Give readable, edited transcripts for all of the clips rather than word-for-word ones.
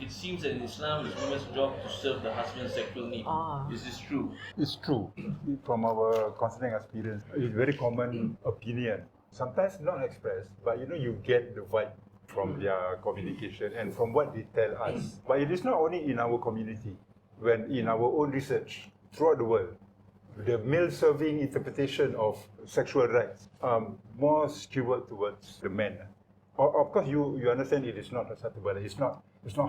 it seems that in Islam it's women's job to serve the husband's sexual need. Is this true? It's true. From our counseling experience, it's very common opinion. Sometimes not expressed, but you get the vibe from their communication and from what they tell us. But it is not only in our community. When in our own research throughout the world, the male-serving interpretation of sexual rights are more skewed towards the men. Of course, you understand it is not acceptable. It's not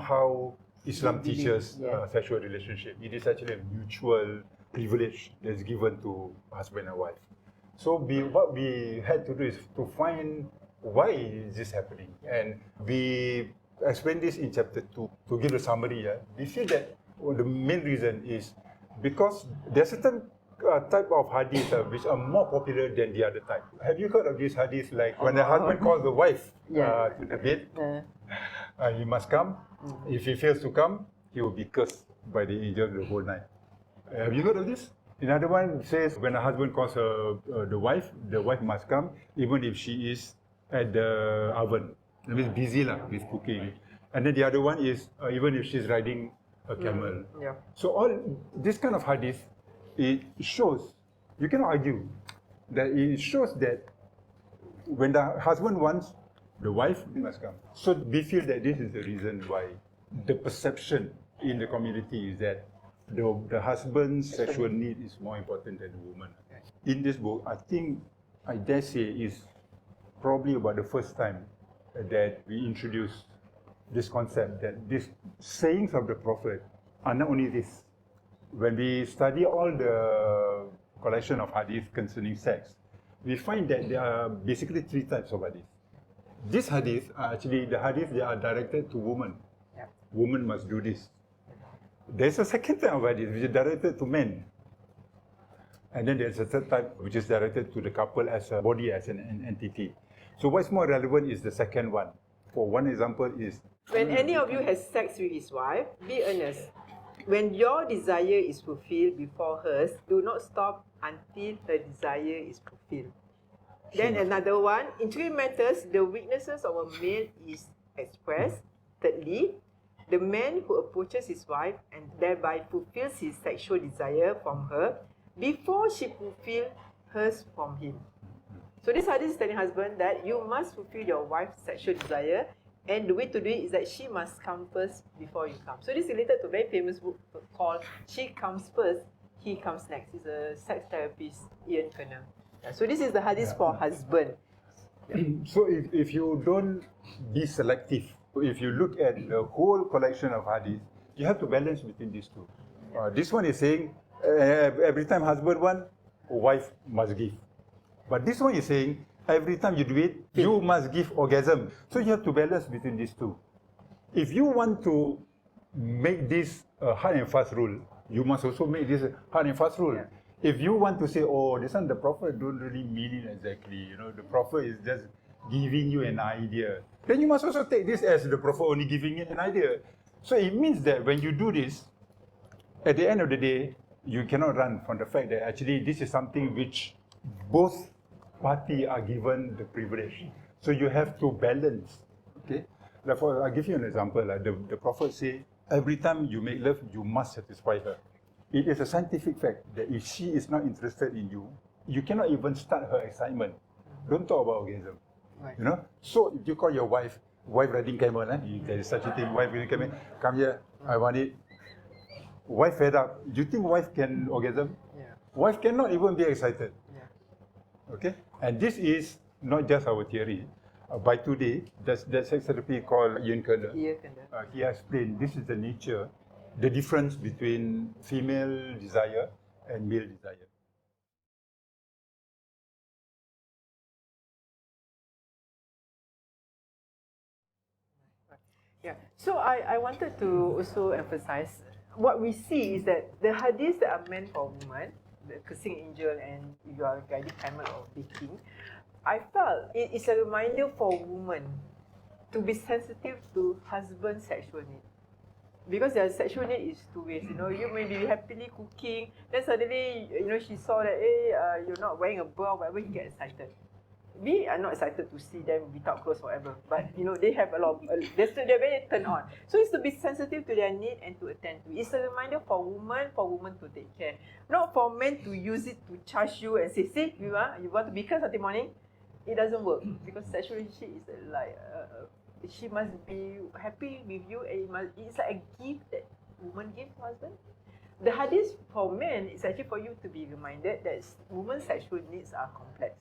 how Islam teaches sexual relationship. It is actually a mutual privilege that's given to husband and wife. So what we had to do is to find why is this happening, and we explain this in chapter 2 to give a summary. We feel that the main reason is because there are certain type of hadith which are more popular than the other type. Have you heard of this hadith, like when the husband calls the wife to the bed, he must come. If he fails to come, he will be cursed by the angel the whole night. Have you heard of this? Another one says when a husband calls the wife must come even if she is at the oven. That means busy with cooking. And then the other one is even if she's riding a camel. So all this kind of hadith, it shows, you cannot argue, that it shows that when the husband wants, the wife must come. So we feel that this is the reason why the perception in the community is that the husband's sexual need is more important than the woman. In this book, I think, I dare say, is probably about the first time that we introduce this concept, that these sayings of the Prophet are not only this. When we study all the collection of hadith concerning sex, we find that there are basically 3 types of hadith. These hadith are actually the hadith that are directed to women. Women must do this. There's a second type of hadith which is directed to men. And then there's a third type which is directed to the couple as a body, as an entity. So what's more relevant is the second one. For one example is, when any of you has sex with his wife, be earnest. When your desire is fulfilled before hers, do not stop until her desire is fulfilled. Then another one, in 3 matters, the weaknesses of a male is expressed. Thirdly, the man who approaches his wife and thereby fulfills his sexual desire from her before she fulfills hers from him. So this hadith is telling husband that you must fulfill your wife's sexual desire, and the way to do it is that she must come first before you come. So this is related to a very famous book called She Comes First, He Comes Next. He's a sex therapist, Ian Kerner. So this is the hadith for husband. So if you don't be selective, if you look at the whole collection of hadith, you have to balance between these two. This one is saying every time husband wants, wife must give. But this one is saying every time you do it, you must give orgasm. So you have to balance between these two. If you want to make this a hard and fast rule, you must also make this a hard and fast rule. If you want to say, oh, this one the Prophet don't really mean it exactly, the Prophet is just giving you an idea, then you must also take this as the Prophet only giving you an idea. So it means that when you do this, at the end of the day, you cannot run from the fact that actually this is something which both parties are given the privilege. So you have to balance. Okay? Therefore, I'll give you an example. The Prophet says, every time you make love, you must satisfy her. It is a scientific fact that if she is not interested in you, you cannot even start her excitement. Don't talk about orgasm. Right. So if you call your wife riding camel, there is such a thing, wife riding camel, come here, I want it. Wife fed up. Do you think wife can orgasm? Wife cannot even be excited. Okay? And this is not just our theory. By today, there's sex therapy called Ian Kerner. He explained this is the nature, the difference between female desire and male desire. So I wanted to also emphasize, what we see is that the hadiths that are meant for women, the cursing angel and you are guiding camel or baking, I felt it is a reminder for women to be sensitive to husband's sexual need. Because their sexual need is 2 ways. You may be happily cooking, then suddenly, she saw that, you're not wearing a bra or whatever, he gets excited. we are not excited to see them without clothes forever. But you know, they have a lot. They're very turned on. So it's to be sensitive to their need and to attend to. It's a reminder for women to take care, not for men to use it to charge you and say, see, you want to be here Saturday morning. It doesn't work because sexual relationship is like she must be happy with you, and it's like a gift that woman gives to husband. The hadith for men is actually for you to be reminded that women's sexual needs are complex.